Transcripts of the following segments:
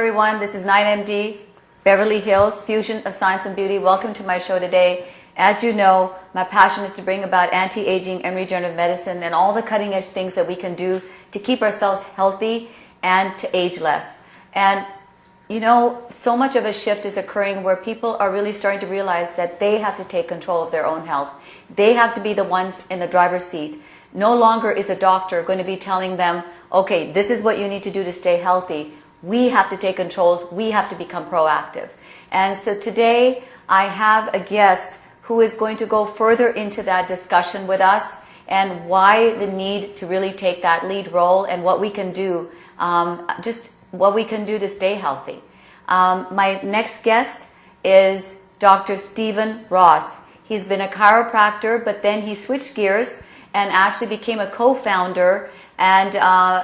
everyone. This is NainaMD, Beverly Hills, Fusion of Science and Beauty. Welcome to my show today. As you know, my passion is to bring about anti-aging and regenerative medicine and all the cutting-edge things that we can do to keep ourselves healthy and to age less. And you know, so much of a shift is occurring where people are really starting to realize that they have to take control of their own health. They have to be the ones in the driver's seat. No longer is a doctor going to be telling them, okay, this is what you need to do to stay healthy. We have to take controls. We have to become proactive. And so today I have a guest who is going to go further into that discussion with us and why the need to really take that lead role and what we can do, just what we can do to stay healthy. My next guest is Dr. Stephen Ross. He's been a chiropractor, but then he switched gears and actually became a co-founder and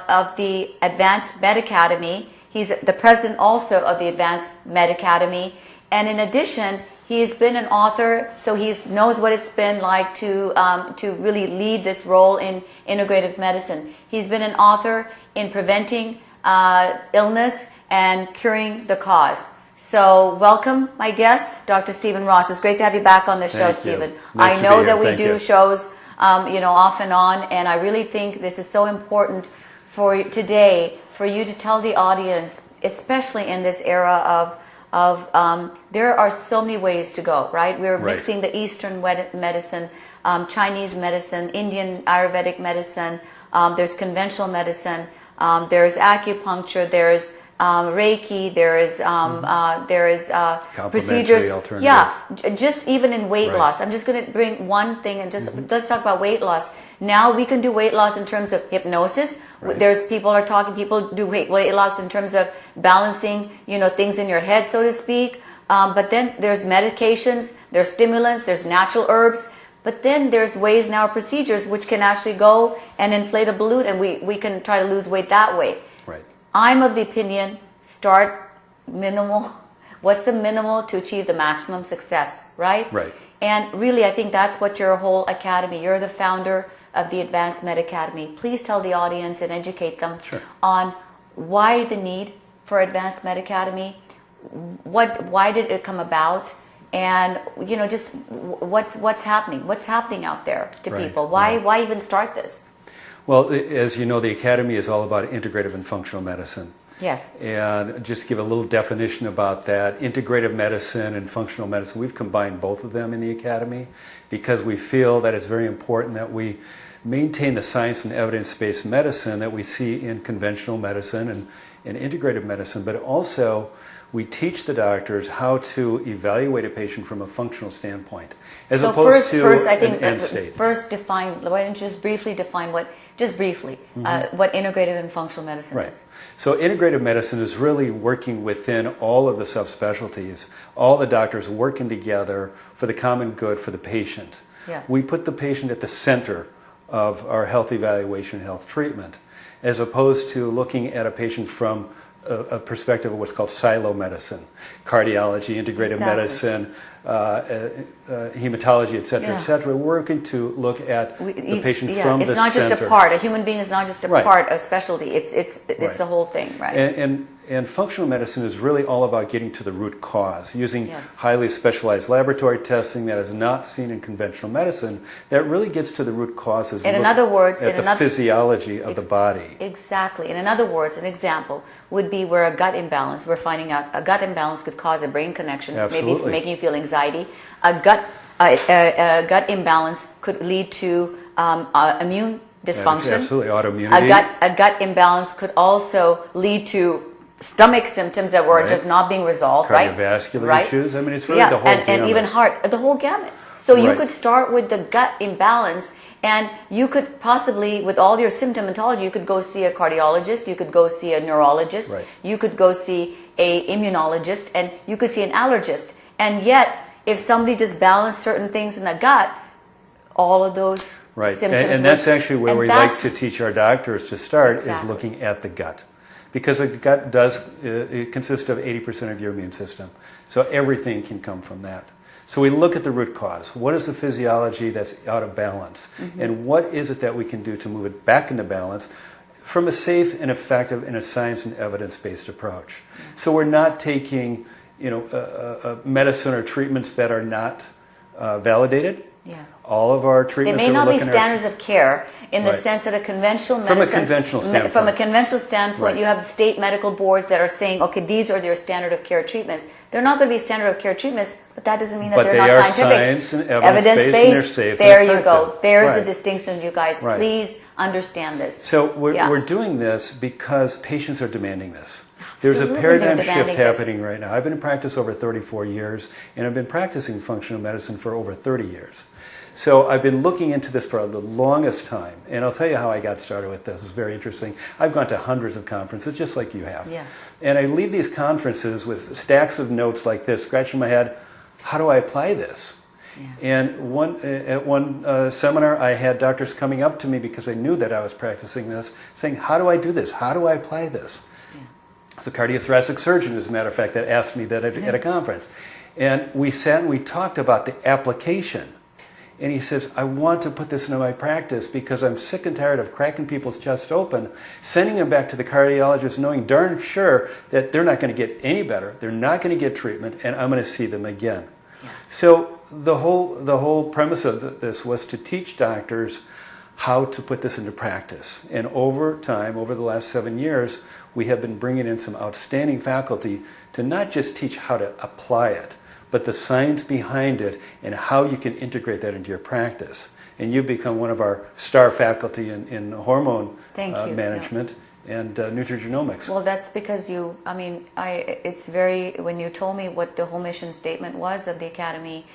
of the Advanced Med Academy. He's the president also of the Advanced Med Academy. And in addition, he's been an author, so he knows what it's been like to really lead this role in integrative medicine. He's been an author in preventing illness and curing the cause. So welcome, my guest, Dr. Stephen Ross. It's great to have you back on the show, Stephen. Nice I know that we Thank do you. shows, off and on, and I really think this is so important for today for you to tell the audience, especially in this era of there are so many ways to go, right? We're mixing the Eastern medicine, Chinese medicine, Indian Ayurvedic medicine, there's conventional medicine, there's acupuncture, there's Reiki, there is procedures. Yeah, just even in weight loss. I'm just going to bring one thing and just let's talk about weight loss. Now we can do weight loss in terms of hypnosis. There's people do weight loss in terms of balancing, things in your head, so to speak. But then there's medications, there's stimulants, there's natural herbs. But then there's ways now, procedures, which can actually go and inflate a balloon, and we can try to lose weight that way. Right. I'm of the opinion, start minimal. What's the minimal to achieve the maximum success, right? Right. And really, I think that's what your whole academy, you're the founder of the Advanced Med Academy. Please tell the audience and educate them on why the need for Advanced Med Academy, why did it come about, and just what's happening out there to people. Why even start this? Well, as you know, the Academy is all about integrative and functional medicine. Yes. And just give a little definition about that. Integrative medicine and functional medicine, we've combined both of them in the Academy because we feel that it's very important that we maintain the science and evidence-based medicine that we see in conventional medicine and in integrative medicine, but also we teach the doctors how to evaluate a patient from a functional standpoint, as opposed to an end state. First, why don't you just briefly define what integrative and functional medicine is? So integrative medicine is really working within all of the subspecialties, all the doctors working together for the common good for the patient. Yeah. We put the patient at the center of our health evaluation, health treatment, as opposed to looking at a patient from a perspective of what's called silo medicine, cardiology, integrative medicine, hematology, et cetera, et cetera. We're working to look at the patient from the center. It's not just a part. A human being is not just a part of specialty. It's the whole thing, right? And functional medicine is really all about getting to the root cause, using highly specialized laboratory testing that is not seen in conventional medicine, that really gets to the root causes. In other words, at the physiology of the body. Exactly. In other words, an example would be where a gut imbalance, we're finding out a gut imbalance could cause a brain connection, maybe making you feel anxiety. A gut imbalance could lead to immune dysfunction. Absolutely, autoimmunity. A gut imbalance could also lead to stomach symptoms that were just not being resolved, cardiovascular issues. I mean, it's really the whole gamut. And even heart, the whole gamut. So you could start with the gut imbalance, and you could possibly, with all your symptomatology, you could go see a cardiologist, you could go see a neurologist, you could go see an immunologist, and you could see an allergist. And yet, if somebody just balanced certain things in the gut, all of those symptoms. And that's actually where we like to teach our doctors to start, is looking at the gut. Because the gut does it consists of 80% of your immune system. So everything can come from that. So we look at the root cause. What is the physiology that's out of balance? And what is it that we can do to move it back into balance from a safe and effective and a science and evidence-based approach. So we're not taking, medicine or treatments that are not validated. Yeah. All of our treatments they may not be standards of care in the sense that a conventional medicine, from a conventional standpoint, you have state medical boards that are saying, okay, these are their standard of care treatments. They're not going to be standard of care treatments, but that doesn't mean that they're not scientific. Science and evidence-based, and they're safe. There and you go. effective. There's the distinction, you guys. Right. Please understand this. So we're doing this because patients are demanding this. There's a Absolutely, paradigm they're shift demanding happening right now. I've been in practice over 34 years, and I've been practicing functional medicine for over 30 years. So I've been looking into this for the longest time, and I'll tell you how I got started with this. It's very interesting. I've gone to hundreds of conferences, just like you have. Yeah. And I leave these conferences with stacks of notes like this, scratching my head, how do I apply this? Yeah. And at one seminar, I had doctors coming up to me because they knew that I was practicing this, saying, how do I do this? How do I apply this? Yeah. It's a cardiothoracic surgeon, as a matter of fact, that asked me that at a conference. And we sat and we talked about the application. And he says, I want to put this into my practice because I'm sick and tired of cracking people's chests open, sending them back to the cardiologist knowing darn sure that they're not going to get any better, they're not going to get treatment, and I'm going to see them again. Yeah. So the whole premise of this was to teach doctors how to put this into practice. And over time, over the last 7 years, we have been bringing in some outstanding faculty to not just teach how to apply it, but the science behind it and how you can integrate that into your practice. And you've become one of our star faculty in hormone management and nutrigenomics. Well, that's because when you told me what the whole mission statement was of the Academy,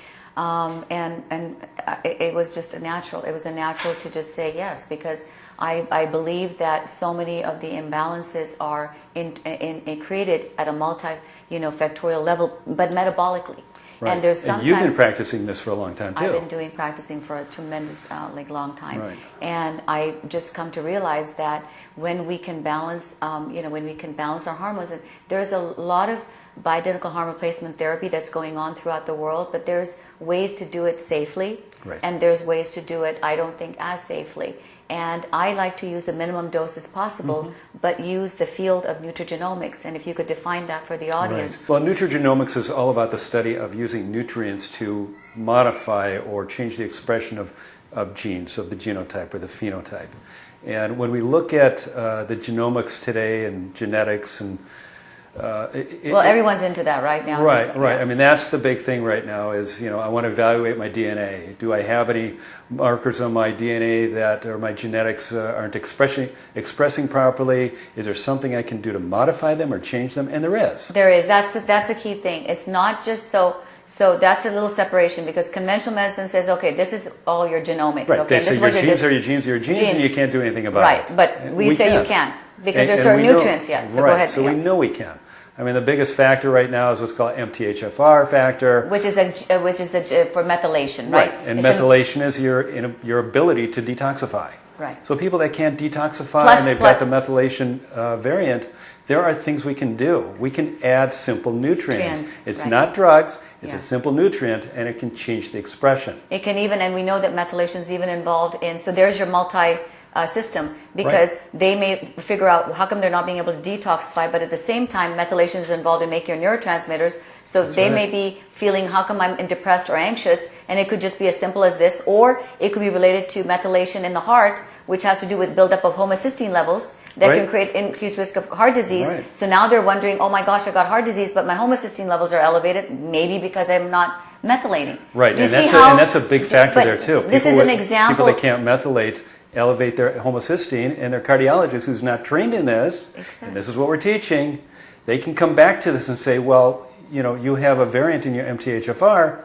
it was just it was a natural to just say yes, because I believe that so many of the imbalances are created at a factorial level, but metabolically. Right. And there's sometimes, and you've been practicing this for a long time too. I've been practicing for a tremendous long time. Right. And I just come to realize that when we can balance, when we can balance our hormones, and there's a lot of bioidentical hormone replacement therapy that's going on throughout the world, but there's ways to do it safely, right, and there's ways to do it, I don't think, as safely. And I like to use a minimum dose as possible, but use the field of nutrigenomics. And if you could define that for the audience. Right. Well, nutrigenomics is all about the study of using nutrients to modify or change the expression of genes, of the genotype or the phenotype. And when we look at the genomics today and genetics and everyone's into that right now. Right. I mean, that's the big thing right now is, I want to evaluate my DNA. Do I have any markers on my DNA or my genetics aren't expressing properly? Is there something I can do to modify them or change them? And there is. There is. That's the key thing. It's not just so that's a little separation, because conventional medicine says, okay, this is all your genomics. Right. Okay, they say your genes are your genes, and you can't do anything about it. Right, but we say you can, because there's certain nutrients. So go ahead. So we know we can. I mean, the biggest factor right now is what's called MTHFR factor, which is for methylation, right? And methylation is your ability to detoxify. Right. So people that can't detoxify and they've got the methylation variant, there are things we can do. We can add simple nutrients. It's not drugs. It's a simple nutrient, and it can change the expression. It can even, and we know that methylation is even involved in. So there's your system, because they may figure out how come they're not being able to detoxify, but at the same time methylation is involved in making your neurotransmitters, so they may be feeling how come I'm depressed or anxious, and it could just be as simple as this, or it could be related to methylation in the heart, which has to do with buildup of homocysteine levels that can create increased risk of heart disease. So now they're wondering, oh my gosh, I got heart disease, but my homocysteine levels are elevated, maybe because I'm not methylating. Right, and that's a big factor there too. This is an example. People that can't methylate elevate their homocysteine, and their cardiologist who's not trained in this, and this is what we're teaching, they can come back to this and say, well, you have a variant in your MTHFR,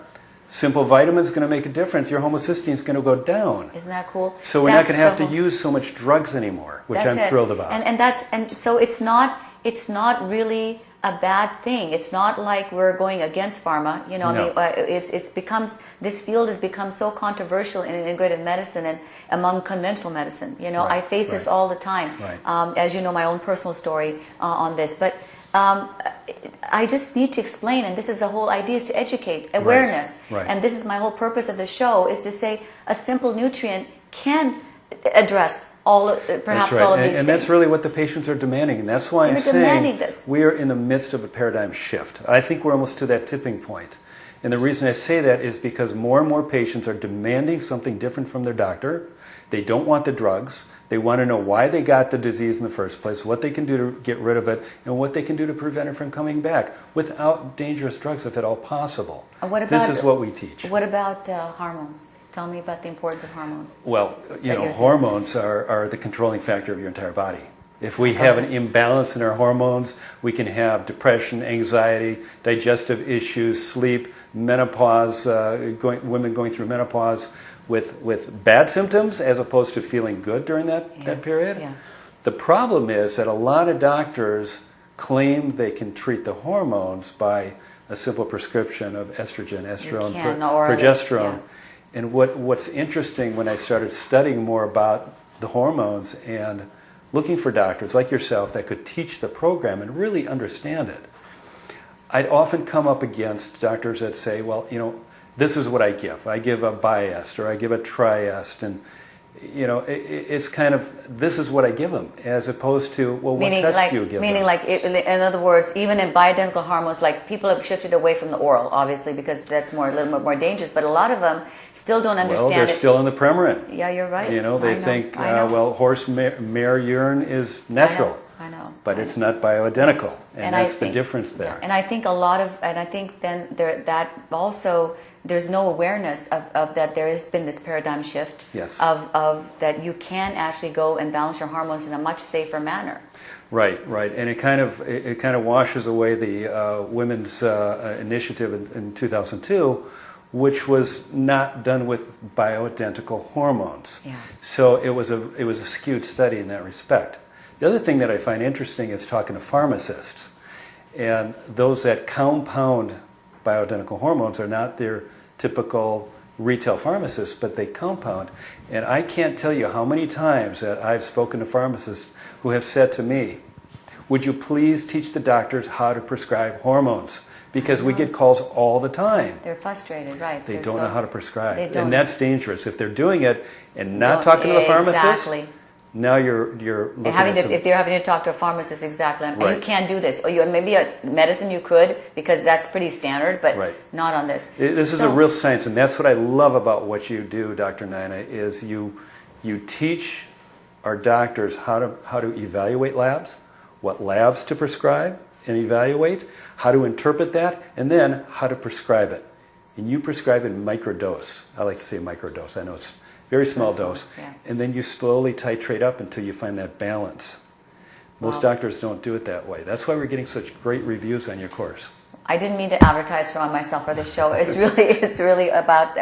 simple vitamin's going to make a difference, your homocysteine is going to go down. Isn't that cool? So we're not going to have to use so much drugs anymore, which I'm thrilled about. And so it's not really a bad thing. It's not like we're going against pharma. This field has become so controversial in integrative medicine and among conventional medicine. I face this all the time. As you know, my own personal story on this, but I just need to explain, and this is the whole idea, is to educate, awareness. And this is my whole purpose of the show, is to say a simple nutrient can address perhaps right. all of these things. And that's really what the patients are demanding. And that's why I'm saying we are in the midst of a paradigm shift. I think we're almost to that tipping point. And the reason I say that is because more and more patients are demanding something different from their doctor. They don't want the drugs. They want to know why they got the disease in the first place, what they can do to get rid of it, and what they can do to prevent it from coming back without dangerous drugs, if at all possible. This is what we teach. What about hormones? Tell me about the importance of hormones. Well, hormones are the controlling factor of your entire body. If we have an imbalance in our hormones, we can have depression, anxiety, digestive issues, sleep, menopause, women going through menopause with bad symptoms as opposed to feeling good during that period. Yeah. The problem is that a lot of doctors claim they can treat the hormones by a simple prescription of estrogen, estrone, progesterone. Yeah. And what's interesting when I started studying more about the hormones and looking for doctors like yourself that could teach the program and really understand it, I'd often come up against doctors that say, well, this is what I give. I give a Biest or I give a Triest, and it's kind of, this is what I give them, as opposed to, well, what test do you give them? In other words, even in bioidentical hormones, like people have shifted away from the oral, obviously, because that's a little bit more dangerous, but a lot of them still don't understand Well, they're still in the Premarin. Yeah, you're right. They think, horse mare urine is natural. I know. But it's not bioidentical, and that's the difference there. Yeah, and I think then that also, there's no awareness of that there has been this paradigm shift. Yes. Of that you can actually go and balance your hormones in a much safer manner. Right, and it kind of washes away the women's initiative in 2002, which was not done with bioidentical hormones. Yeah. So it was a skewed study in that respect. The other thing that I find interesting is talking to pharmacists, and those that compound bioidentical hormones are not their typical retail pharmacists, but they compound. And I can't tell you how many times that I've spoken to pharmacists who have said to me, would you please teach the doctors how to prescribe hormones? Because we get calls all the time. They're frustrated, right? They don't know how to prescribe. And that's dangerous. If they're doing it and not talking to the pharmacist, exactly. Now you're looking if they're having to talk to a pharmacist, exactly. And right. you can't do this. Or maybe a medicine you could, because that's pretty standard, but right. not on this. This is a real science, and that's what I love about what you do, Dr. Naina, is you teach our doctors how to evaluate labs, what labs to prescribe and evaluate, how to interpret that, and then how to prescribe it. And you prescribe in microdose. I like to say microdose. I know it's very small dose. Yeah. And then you slowly titrate up until you find that balance. Most doctors don't do it that way. That's why we're getting such great reviews on your course. I didn't mean to advertise for myself for the show. It's really about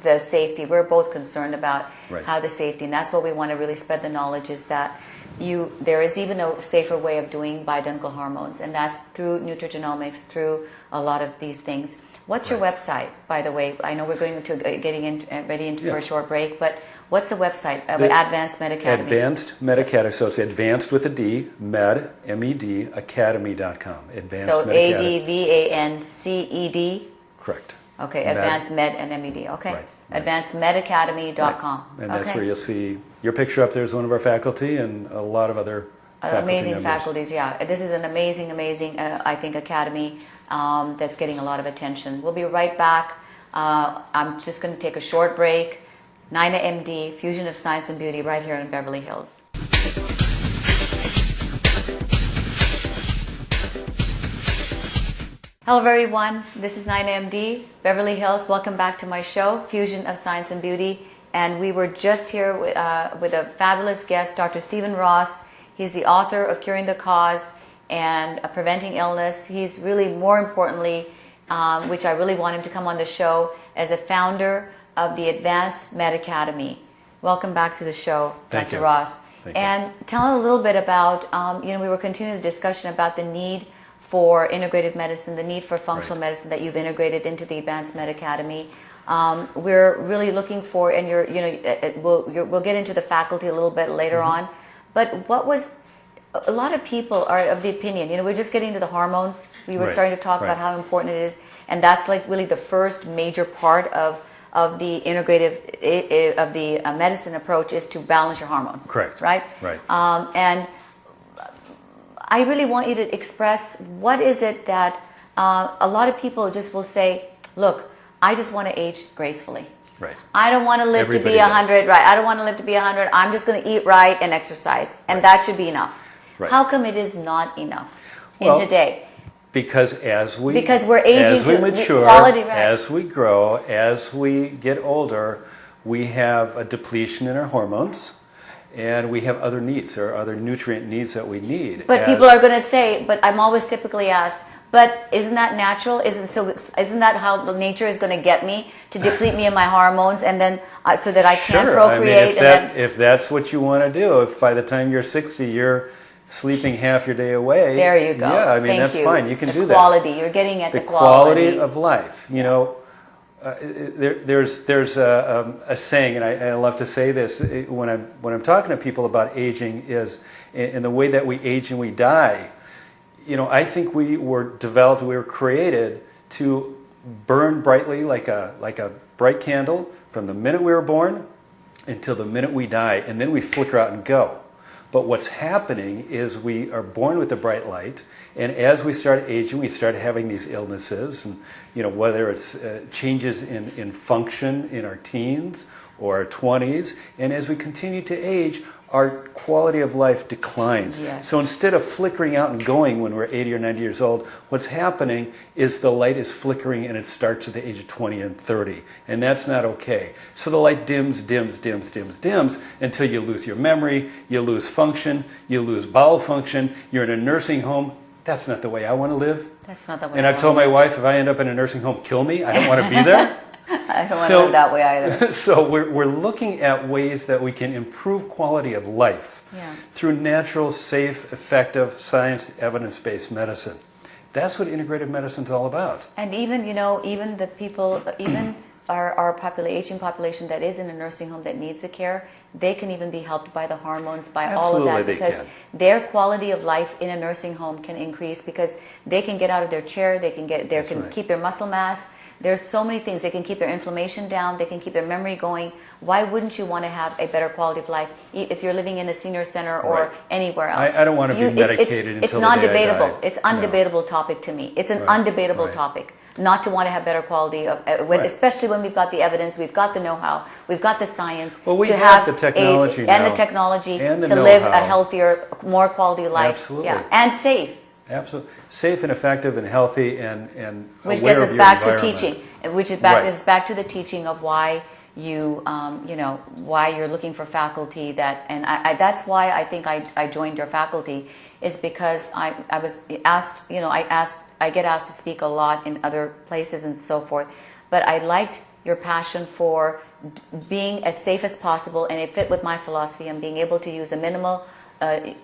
the safety. We're both concerned about how the safety, and that's what we want to really spread the knowledge, is that there is even a safer way of doing bioidentical hormones, and that's through nutrigenomics, through a lot of these things. What's your website, by the way? I know we're going to ready for a short break, but what's the website of Advanced Med Academy? Advanced Med Academy. So it's advanced with a D, med, M-E-D, academy.com. Advanced so Med Academy. ADVANCED? Correct. Okay, Advanced Med and M-E-D. Okay. Right. AdvancedMedAcademy.com. Right. And that's where you'll see your picture up there as one of our faculty and a lot of other amazing members. faculties, yeah. This is an amazing, I think, academy that's getting a lot of attention. We'll be right back. I'm just going to take a short break. NainaMD, Fusion of Science and Beauty, right here in Beverly Hills. Hello everyone, this is NainaMD, Beverly Hills. Welcome back to my show, Fusion of Science and Beauty. And we were just here with a fabulous guest, Dr. Stephen Ross. He's the author of Curing the Cause and Preventing Illness. He's really, more importantly, which I really want him to come on the show, as a founder of the Advanced Med Academy. Welcome back to the show, Thank Dr. you. Ross. Thank you. And tell a little bit about, we were continuing the discussion about the need for integrative medicine, the need for functional medicine that you've integrated into the Advanced Med Academy. We're really looking for, and we'll get into the faculty a little bit later on, but a lot of people are of the opinion, we're just getting to the hormones. We were starting to talk about how important it is, and that's like really the first major part of of the integrative of the medicine approach is to balance your hormones. Correct. Right. Right. And I really want you to express what is it that a lot of people just will say, look, I just want to age gracefully. Right. I don't want to live Everybody to be 100, right? I don't want to live to be 100. I'm just going to eat right and exercise, and that should be enough. Right. How come it is not enough Well, in today? Because we're aging, as we to mature, quality, right? as we grow, as we get older, we have a depletion in our hormones, and we have other needs or other nutrient needs that we need. But people are going to say, but I'm always typically asked, but isn't that natural? Isn't that how nature is going to get me to deplete me of my hormones, and then so that I can procreate? If that's what you want to do, if by the time you're 60 you're sleeping half your day away, there you go. Yeah, I mean that's fine. You can do that. Quality. You're getting at the quality of life. You know, there's a saying, and I love to say this when I'm talking to people about aging, is in the way that we age and we die. You know, I think we were created to burn brightly like a bright candle from the minute we were born until the minute we die, and then we flicker out and go. But what's happening is we are born with the bright light, and as we start aging, we start having these illnesses, and you know, whether it's changes in function in our teens or our 20s, and as we continue to age, our quality of life declines. Yes. So instead of flickering out and going when we're 80 or 90 years old, what's happening is the light is flickering, and it starts at the age of 20 and 30. And that's not okay. So the light dims until you lose your memory, you lose function, you lose bowel function, you're in a nursing home. That's not the way I want to live. That's not the way. And I've told my wife, if I end up in a nursing home, kill me. I don't want to be there. I don't want to live that way either. So we're looking at ways that we can improve quality of life through natural, safe, effective, science, evidence-based medicine. That's what integrative medicine is all about. And even, you know, even the people, even our aging population that is in a nursing home that needs the care, they can even be helped by the hormones, by all of that, because their quality of life in a nursing home can increase because they can get out of their chair, they can keep their muscle mass. There's so many things. They can keep their inflammation down. They can keep their memory going. Why wouldn't you want to have a better quality of life if you're living in a senior center or anywhere else? I don't want to be medicated until the day I die. It's undebatable topic to me. It's an undebatable topic not to want to have better quality of, especially when we've got the evidence, we've got the know-how, we've got the science. Well, we have the technology now. And the technology and the to live a healthier, more quality life. Absolutely. Yeah, and safe. Absolutely. Safe and effective and healthy and which aware gets us of your back to environment. teaching, which is back is back to the teaching of why you why you're looking for faculty that, and that's why I think I joined your faculty, is because I was asked, I get asked to speak a lot in other places and so forth, but I liked your passion for being as safe as possible, and it fit with my philosophy and being able to use a minimal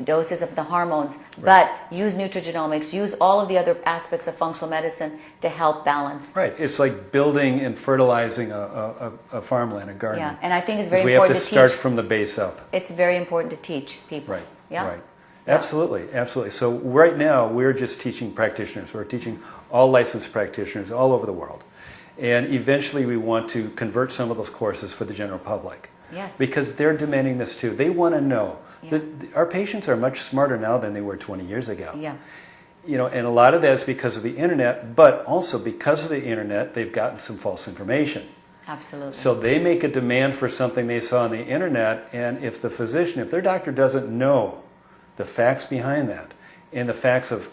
doses of the hormones, but use nutrigenomics, use all of the other aspects of functional medicine to help balance. Right. It's like building and fertilizing a farmland, a garden. Yeah, and I think it's very important to teach. We have to start from the base up. It's very important to teach people. Right. Yeah. Right. Absolutely. Absolutely. So right now we're just teaching practitioners. We're teaching all licensed practitioners all over the world. And eventually we want to convert some of those courses for the general public. Yes. Because they're demanding this too. They want to know. Yeah. Our patients are much smarter now than they were 20 years ago. Yeah. And a lot of that's because of the internet, but also because of the internet, they've gotten some false information. Absolutely. So they make a demand for something they saw on the internet, and if their doctor doesn't know the facts behind that and the facts of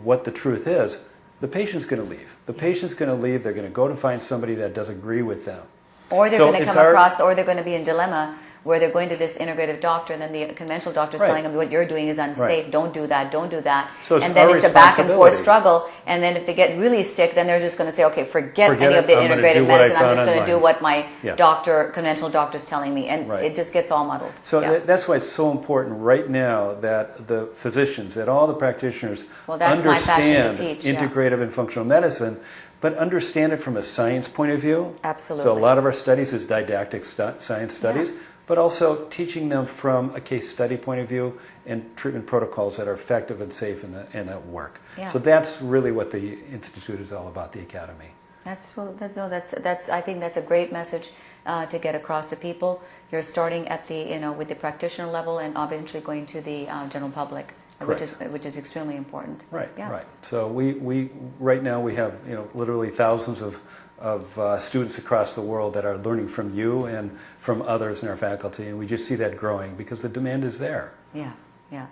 what the truth is, the patient's going to leave. The patient's going to leave. They're going to go to find somebody that does agree with them. Or they're going to come across, or they're going to be in dilemma where they're going to this integrative doctor, and then the conventional doctor is telling them what you're doing is unsafe. Don't do that. Don't do that. So and then it's a back and forth struggle. And then if they get really sick, then they're just going to say, okay, forget any of the integrative medicine. I'm just going to do what my conventional doctor is telling me, and it just gets all muddled. So that's why it's so important right now that the physicians, that all the practitioners understand integrative and functional medicine. But understand it from a science point of view. Absolutely. So a lot of our studies is didactic science studies, but also teaching them from a case study point of view and treatment protocols that are effective and safe and that work. Yeah. So that's really what the Institute is all about, the Academy. That's I think that's a great message to get across to people. You're starting at the with the practitioner level and eventually going to the general public, which is extremely important. Right, yeah. right. So we right now we have literally thousands of students across the world that are learning from you and from others in our faculty, and we just see that growing because the demand is there. Yeah, yeah,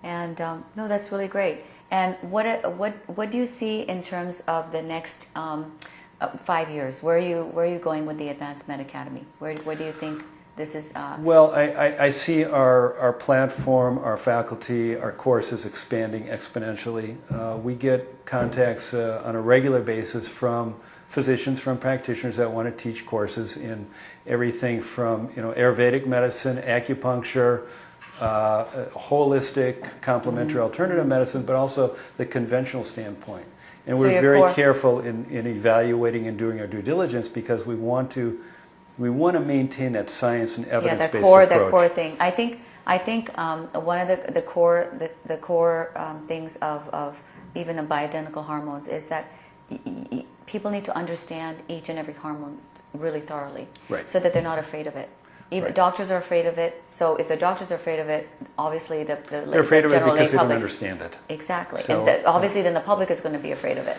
and no, that's really great. And what do you see in terms of the next 5 years? Where are you going with the Advanced Med Academy? Where do you think this is? Well, I see our platform, our faculty, our courses expanding exponentially. We get contacts on a regular basis from physicians, from practitioners that want to teach courses in everything from Ayurvedic medicine, acupuncture, holistic, complementary, alternative medicine, but also the conventional standpoint. And so we're very careful in evaluating and doing our due diligence because we want to maintain that science and evidence-based approach. That core thing. I think one of the core things of even of bioidentical hormones is that people need to understand each and every hormone really thoroughly, right, so that they're not afraid of it. Even right. Doctors are afraid of it. So if the doctors are afraid of it, obviously they're afraid of it because they don't understand it. Exactly. So, and obviously then the public is going to be afraid of it.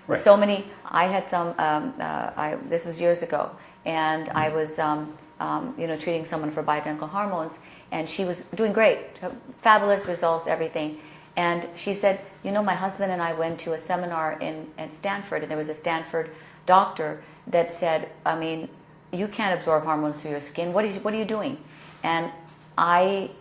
Right. So many. I had some. This was years ago, and I was treating someone for bioidentical hormones, and she was doing great, fabulous results, everything. And she said, my husband and I went to a seminar at Stanford, and there was a Stanford doctor that said, you can't absorb hormones through your skin. What are you doing? And I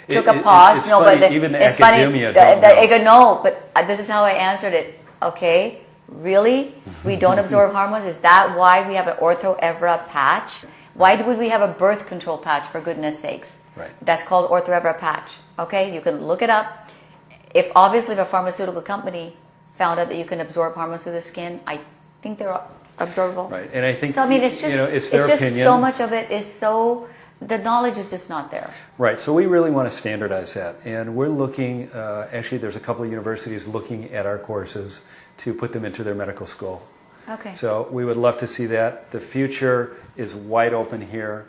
took a pause. It's funny, even the academia don't know. But this is how I answered it. Okay, really? We don't absorb hormones? Is that why we have an Ortho Evra patch? Why would we have a birth control patch, for goodness sakes? Right. That's called Ortho Evra patch. Okay, you can look it up. If a pharmaceutical company found out that you can absorb hormones through the skin, I think they're absorbable. Right, and I think so. It's just it's their opinion. So much of it is the knowledge is just not there. Right, so we really want to standardize that, and we're looking. Actually, there's a couple of universities looking at our courses to put them into their medical school. Okay. So we would love to see that. The future is wide open here.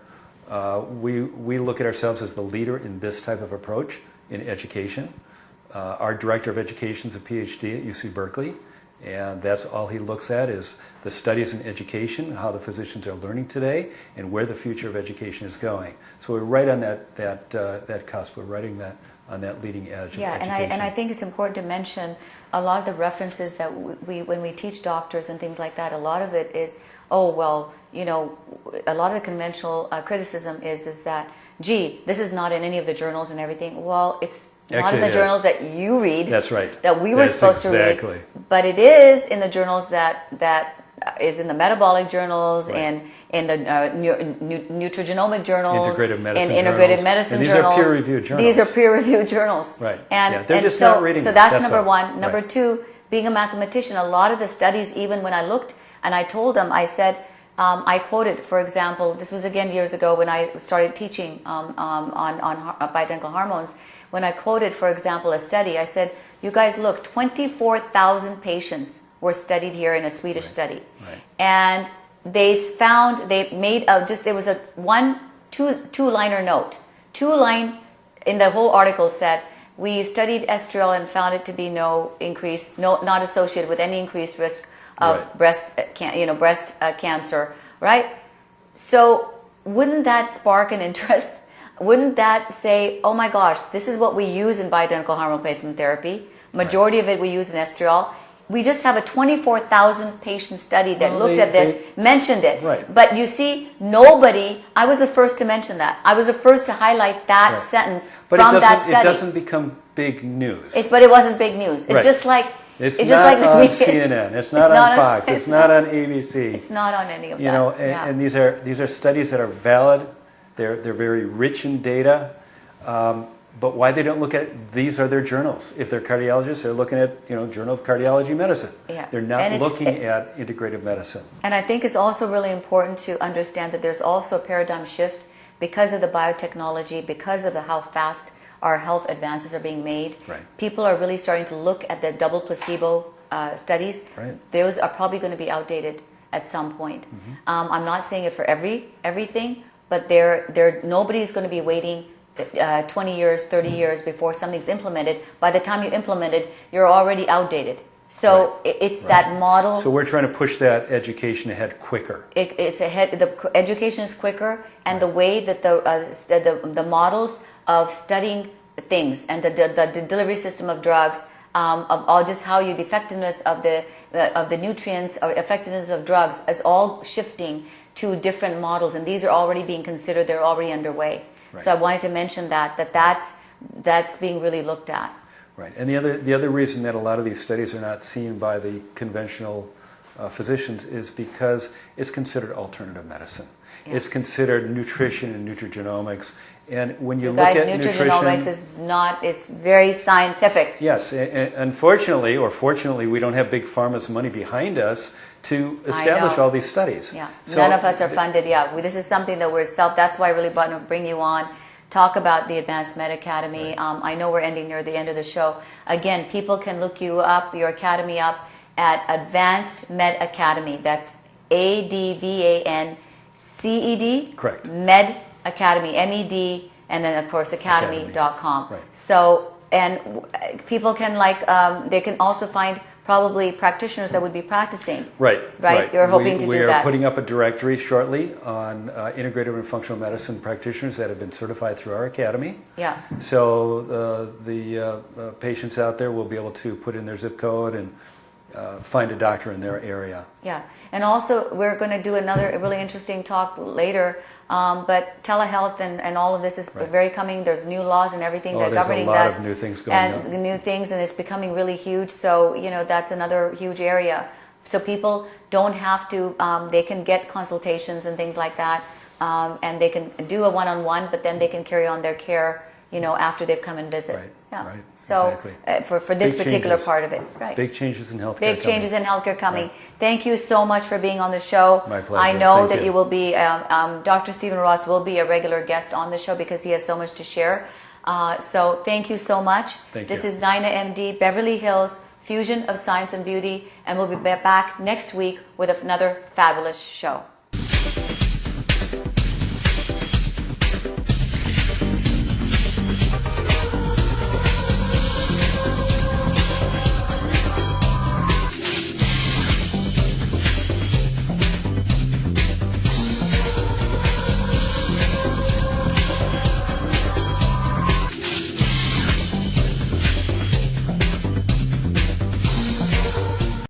We look at ourselves as the leader in this type of approach in education. Our director of education is a PhD at UC Berkeley, and that's all he looks at is the studies in education, how the physicians are learning today, and where the future of education is going. So we're right on that cusp. We're writing that on that leading edge of education. And I think it's important to mention a lot of the references that when we teach doctors and things like that, a lot of it is, a lot of the conventional criticism is that, gee, this is not in any of the journals and everything. Well, it's not in the journals that you read. That's right. That we were supposed to read. But it is in the journals that is in the metabolic journals, right, and in the nutrigenomic journals, integrative medicine and integrative medicine and journals. These are peer-reviewed journals. These are peer-reviewed journals. Right. And they're just not reading. So that's number all. one. Number right. two, being a mathematician, a lot of the studies, even when I looked and I told them, I said, I quoted, for example, this was again years ago when I started teaching on bioidentical hormones. When I quoted, for example, a study, I said, you guys look, 24,000 patients were studied here in a Swedish study. Right. And they made there was a two-liner note. Two-line in the whole article said, we studied estriol and found it to be not associated with any increased risk of right. breast cancer, right? So wouldn't that spark an interest? Wouldn't that say, oh my gosh, this is what we use in bioidentical hormone replacement therapy. Majority of it we use in estriol. We just have a 24,000 patient study that looked at this, mentioned it. Right. But you see, I was the first to mention that. I was the first to highlight that sentence from that study. It doesn't become big news. But it wasn't big news. It's right. just like... It's not on CNN. It's not on Fox. It's not on ABC. It's not on any of that. And these are studies that are valid. They're very rich in data. But why they don't look at it, these are their journals. If they're cardiologists, they're looking at Journal of Cardiology Medicine. Yeah. They're not looking at integrative medicine. And I think it's also really important to understand that there's also a paradigm shift because of the biotechnology, because of how fast our health advances are being made. Right. People are really starting to look at the double placebo studies, Right. those are probably going to be outdated at some point. I'm not saying it for everything, but nobody's going to be waiting 20 years, 30 years before something's implemented. By the time you implement it, you're already outdated. So it's that model. So we're trying to push that education ahead quicker. It's ahead. The education is quicker, and the way that the models of studying things and the delivery system of drugs, of all just how the effectiveness of the nutrients or effectiveness of drugs is all shifting to different models, and these are already being considered. They're already underway. Right. So I wanted to mention that's being really looked at. Right, and the other reason that a lot of these studies are not seen by the conventional physicians is because it's considered alternative medicine. Yeah. It's considered nutrition and nutrigenomics, and when you look at nutrigenomics it's very scientific. Yes, and unfortunately or fortunately, we don't have big pharma's money behind us to establish all these studies. Yeah, so none of us are funded. Yeah, this is something that That's why I really want to bring you on. Talk about the Advanced Med Academy. Right. I know we're ending near the end of the show. Again, people can look you up, your academy up, at Advanced Med Academy. That's ADVANCED. Correct. Med Academy, MED, and then of course academy.com. Right. So, and people can they can also find probably practitioners that would be practicing. Right. You're hoping to do that. We are putting up a directory shortly on integrative and functional medicine practitioners that have been certified through our academy. Yeah. So the patients out there will be able to put in their zip code and find a doctor in their area. Yeah. And also we're going to do another really interesting talk later. But telehealth and all of this is very coming. There's new laws and everything that governing that. There's a lot of new things going on. And new things, and it's becoming really huge. So, that's another huge area. So people don't have to, they can get consultations and things like that. And they can do a one-on-one, but then they can carry on their care, after they've come and visit. Right. Yeah. Right. So Exactly. For this Big particular changes. part of it. Right. Big changes in healthcare. Big changes in healthcare coming. Right. Thank you so much for being on the show. My pleasure. I know Thank that you. you will be, Dr. Stephen Ross will be a regular guest on the show because he has so much to share. So thank you so much. This is NainaMD, Beverly Hills, Fusion of Science and Beauty, and we'll be back next week with another fabulous show.